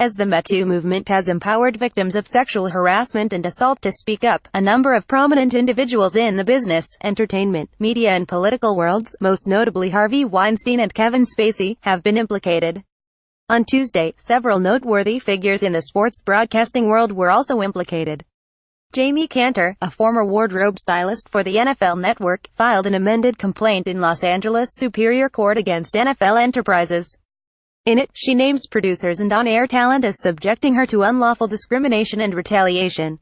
As the Me Too movement has empowered victims of sexual harassment and assault to speak up, a number of prominent individuals in the business, entertainment, media and political worlds, most notably Harvey Weinstein and Kevin Spacey, have been implicated. On Tuesday, several noteworthy figures in the sports broadcasting world were also implicated. Jamie Cantor, a former wardrobe stylist for the NFL Network, filed an amended complaint in Los Angeles Superior Court against NFL Enterprises. In it, she names producers and on-air talent as subjecting her to unlawful discrimination and retaliation.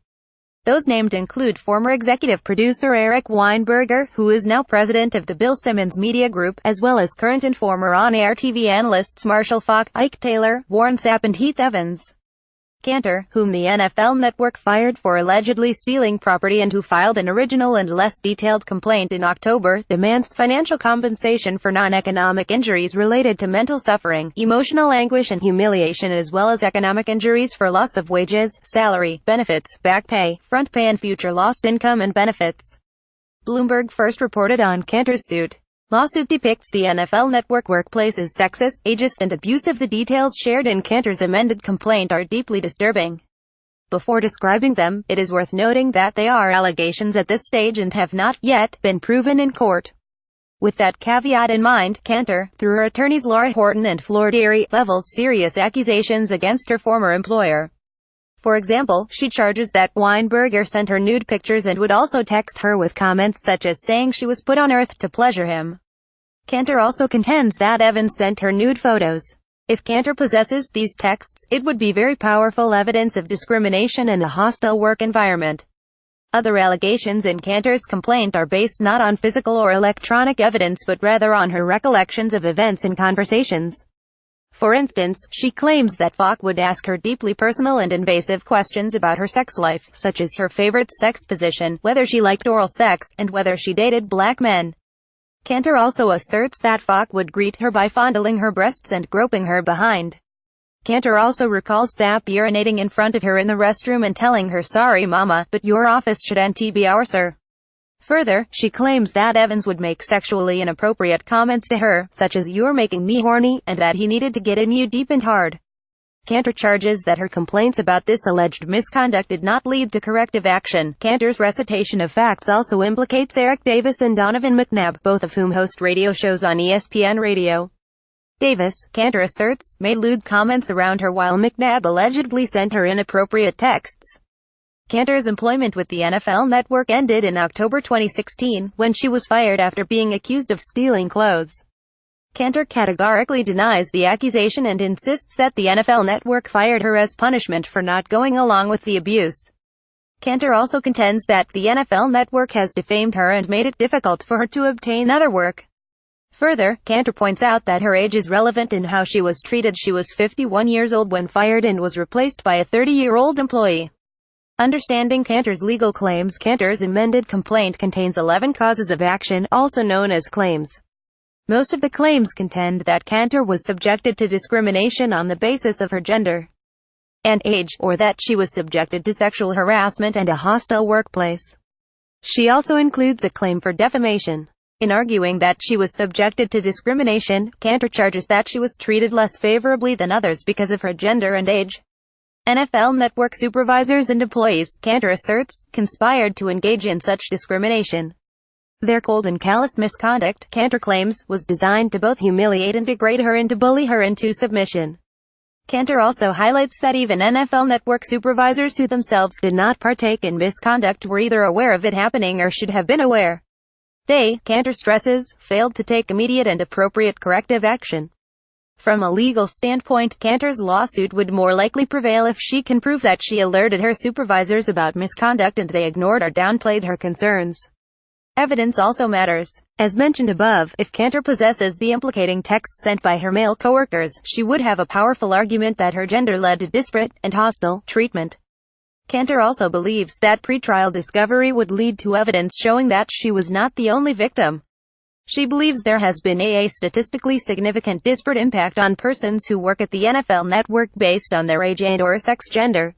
Those named include former executive producer Eric Weinberger, who is now president of the Bill Simmons Media Group, as well as current and former on-air TV analysts Marshall Faulk, Ike Taylor, Warren Sapp and Heath Evans. Cantor, whom the NFL Network fired for allegedly stealing property and who filed an original and less detailed complaint in October, demands financial compensation for non-economic injuries related to mental suffering, emotional anguish and humiliation, as well as economic injuries for loss of wages, salary, benefits, back pay, front pay and future lost income and benefits. Bloomberg first reported on Cantor's suit. Lawsuit depicts the NFL Network workplace as sexist, ageist and abusive. The details shared in Cantor's amended complaint are deeply disturbing. Before describing them, it is worth noting that they are allegations at this stage and have not yet been proven in court. With that caveat in mind, Cantor, through her attorneys Laura Horton and Flor Deary, levels serious accusations against her former employer. For example, she charges that Weinberger sent her nude pictures and would also text her with comments such as saying she was put on earth to pleasure him. Cantor also contends that Evans sent her nude photos. If Cantor possesses these texts, it would be very powerful evidence of discrimination and a hostile work environment. Other allegations in Cantor's complaint are based not on physical or electronic evidence but rather on her recollections of events and conversations. For instance, she claims that Faulk would ask her deeply personal and invasive questions about her sex life, such as her favorite sex position, whether she liked oral sex, and whether she dated black men. Cantor also asserts that Faulk would greet her by fondling her breasts and groping her behind. Cantor also recalls Sapp urinating in front of her in the restroom and telling her, "Sorry mama, but your office shouldn't be ours, sir." Further, she claims that Evans would make sexually inappropriate comments to her, such as "You're making me horny," and that he needed to get in you deep and hard. Cantor charges that her complaints about this alleged misconduct did not lead to corrective action. Cantor's recitation of facts also implicates Eric Davis and Donovan McNabb, both of whom host radio shows on ESPN Radio. Davis, Cantor asserts, made lewd comments around her while McNabb allegedly sent her inappropriate texts. Cantor's employment with the NFL Network ended in October 2016, when she was fired after being accused of stealing clothes. Cantor categorically denies the accusation and insists that the NFL Network fired her as punishment for not going along with the abuse. Cantor also contends that the NFL Network has defamed her and made it difficult for her to obtain other work. Further, Cantor points out that her age is relevant in how she was treated. She was 51 years old when fired and was replaced by a 30-year-old employee. Understanding Cantor's legal claims. Cantor's amended complaint contains 11 causes of action, also known as claims. Most of the claims contend that Cantor was subjected to discrimination on the basis of her gender and age, or that she was subjected to sexual harassment and a hostile workplace. She also includes a claim for defamation. In arguing that she was subjected to discrimination, Cantor charges that she was treated less favorably than others because of her gender and age. NFL Network supervisors and employees, Cantor asserts, conspired to engage in such discrimination. Their cold and callous misconduct, Cantor claims, was designed to both humiliate and degrade her and to bully her into submission. Cantor also highlights that even NFL Network supervisors who themselves did not partake in misconduct were either aware of it happening or should have been aware. They, Cantor stresses, failed to take immediate and appropriate corrective action. From a legal standpoint, Cantor's lawsuit would more likely prevail if she can prove that she alerted her supervisors about misconduct and they ignored or downplayed her concerns. Evidence also matters. As mentioned above, if Cantor possesses the implicating texts sent by her male coworkers, she would have a powerful argument that her gender led to disparate and hostile treatment. Cantor also believes that pretrial discovery would lead to evidence showing that she was not the only victim. She believes there has been a statistically significant disparate impact on persons who work at the NFL Network based on their age and/or sex gender.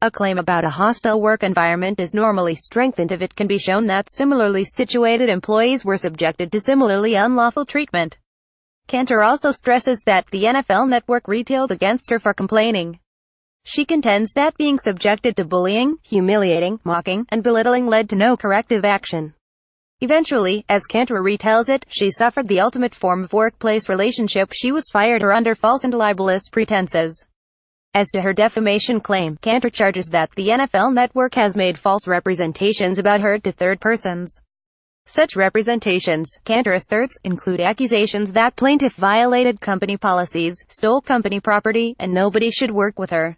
A claim about a hostile work environment is normally strengthened if it can be shown that similarly situated employees were subjected to similarly unlawful treatment. Cantor also stresses that the NFL Network retailed against her for complaining. She contends that being subjected to bullying, humiliating, mocking, and belittling led to no corrective action. Eventually, as Cantor retells it, she suffered the ultimate form of workplace relationship. She was fired or under false and libelous pretenses. As to her defamation claim, Cantor charges that the NFL Network has made false representations about her to third persons. Such representations, Cantor asserts, include accusations that plaintiff violated company policies, stole company property, and nobody should work with her.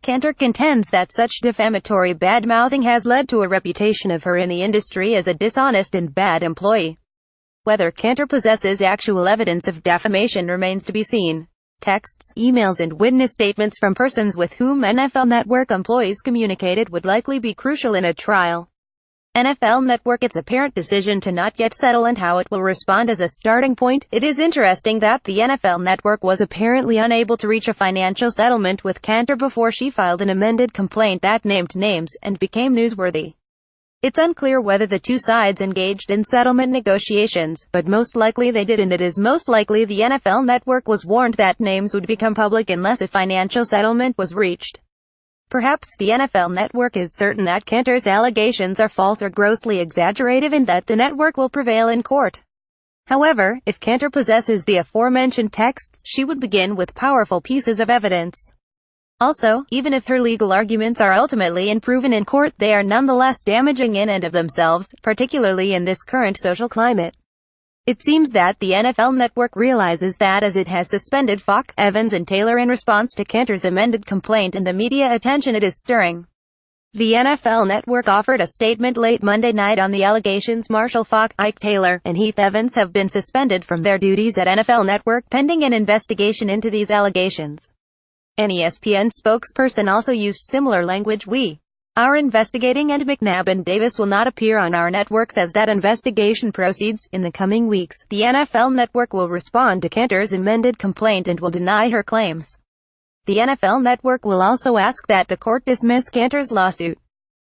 Cantor contends that such defamatory bad-mouthing has led to a reputation of her in the industry as a dishonest and bad employee. Whether Cantor possesses actual evidence of defamation remains to be seen. Texts, emails and witness statements from persons with whom NFL Network employees communicated would likely be crucial in a trial. NFL Network, its apparent decision to not yet settle and how it will respond as a starting point. It is interesting that the NFL Network was apparently unable to reach a financial settlement with Cantor before she filed an amended complaint that named names and became newsworthy. It's unclear whether the two sides engaged in settlement negotiations, but most likely they did, and it is most likely the NFL Network was warned that names would become public unless a financial settlement was reached. Perhaps the NFL Network is certain that Cantor's allegations are false or grossly exaggerative and that the network will prevail in court. However, if Cantor possesses the aforementioned texts, she would begin with powerful pieces of evidence. Also, even if her legal arguments are ultimately unproven in court, they are nonetheless damaging in and of themselves, particularly in this current social climate. It seems that the NFL Network realizes that as it has suspended Falk, Evans and Taylor in response to Cantor's amended complaint and the media attention it is stirring. The NFL Network offered a statement late Monday night on the allegations. Marshall Falk, Ike Taylor, and Heath Evans have been suspended from their duties at NFL Network pending an investigation into these allegations. An ESPN spokesperson also used similar language. "We are investigating and McNabb and Davis will not appear on our networks as that investigation proceeds. In the coming weeks, the NFL Network will respond to Cantor's amended complaint and will deny her claims." The NFL Network will also ask that the court dismiss Cantor's lawsuit.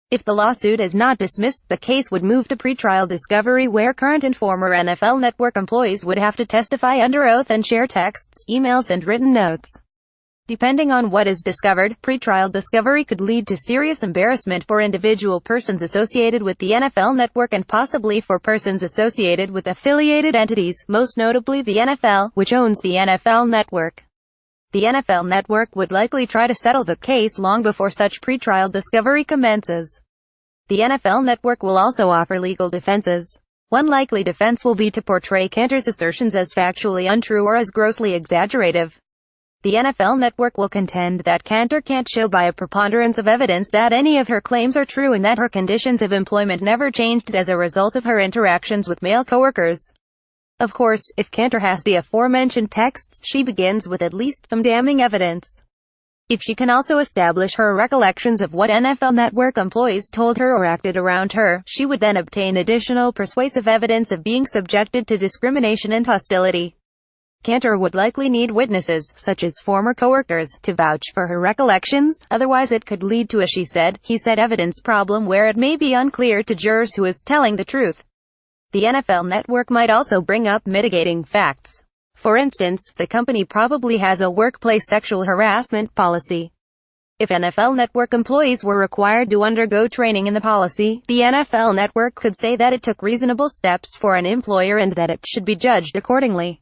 If the lawsuit is not dismissed, the case would move to pretrial discovery, where current and former NFL Network employees would have to testify under oath and share texts, emails and written notes. Depending on what is discovered, pretrial discovery could lead to serious embarrassment for individual persons associated with the NFL Network and possibly for persons associated with affiliated entities, most notably the NFL, which owns the NFL Network. The NFL Network would likely try to settle the case long before such pretrial discovery commences. The NFL Network will also offer legal defenses. One likely defense will be to portray Cantor's assertions as factually untrue or as grossly exaggerative. The NFL Network will contend that Cantor can't show by a preponderance of evidence that any of her claims are true and that her conditions of employment never changed as a result of her interactions with male coworkers. Of course, if Cantor has the aforementioned texts, she begins with at least some damning evidence. If she can also establish her recollections of what NFL Network employees told her or acted around her, she would then obtain additional persuasive evidence of being subjected to discrimination and hostility. Cantor would likely need witnesses, such as former coworkers, to vouch for her recollections, otherwise it could lead to a she said, he said evidence problem where it may be unclear to jurors who is telling the truth. The NFL Network might also bring up mitigating facts. For instance, the company probably has a workplace sexual harassment policy. If NFL Network employees were required to undergo training in the policy, the NFL Network could say that it took reasonable steps for an employer and that it should be judged accordingly.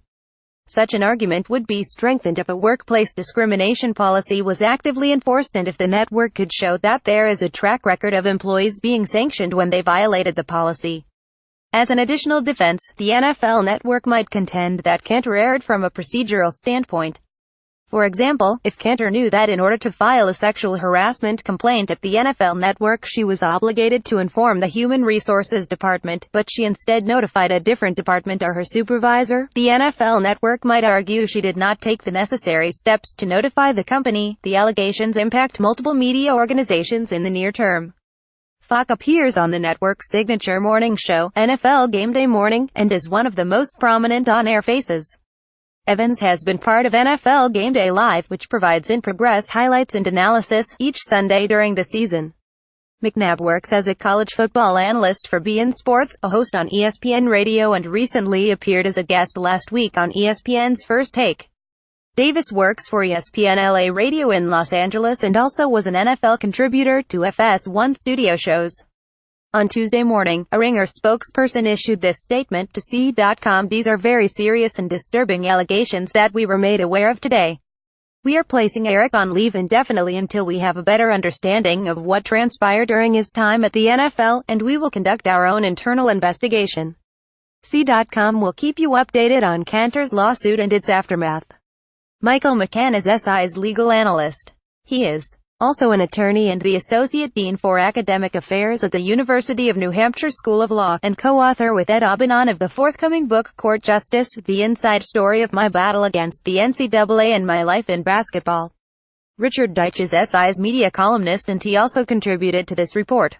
Such an argument would be strengthened if a workplace discrimination policy was actively enforced and if the network could show that there is a track record of employees being sanctioned when they violated the policy. As an additional defense, the NFL Network might contend that Cantor erred from a procedural standpoint. For example, if Cantor knew that in order to file a sexual harassment complaint at the NFL Network she was obligated to inform the Human Resources Department, but she instead notified a different department or her supervisor, the NFL Network might argue she did not take the necessary steps to notify the company. The allegations impact multiple media organizations in the near term. Falk appears on the network's signature morning show, NFL Game Day Morning, and is one of the most prominent on-air faces. Evans has been part of NFL Game Day Live, which provides in-progress highlights and analysis each Sunday during the season. McNabb works as a college football analyst for beIN Sports, a host on ESPN Radio, and recently appeared as a guest last week on ESPN's First Take. Davis works for ESPN LA Radio in Los Angeles and also was an NFL contributor to FS1 studio shows. On Tuesday morning, a Ringer spokesperson issued this statement to C.com. "These are very serious and disturbing allegations that we were made aware of today. We are placing Eric on leave indefinitely until we have a better understanding of what transpired during his time at the NFL, and we will conduct our own internal investigation." C.com will keep you updated on Cantor's lawsuit and its aftermath. Michael McCann is SI's legal analyst. He is also an attorney and the Associate Dean for Academic Affairs at the University of New Hampshire School of Law, and co-author with Ed Obanon of the forthcoming book Court Justice: The Inside Story of My Battle Against the NCAA and My Life in Basketball. Richard Deitch is SI's media columnist and he also contributed to this report.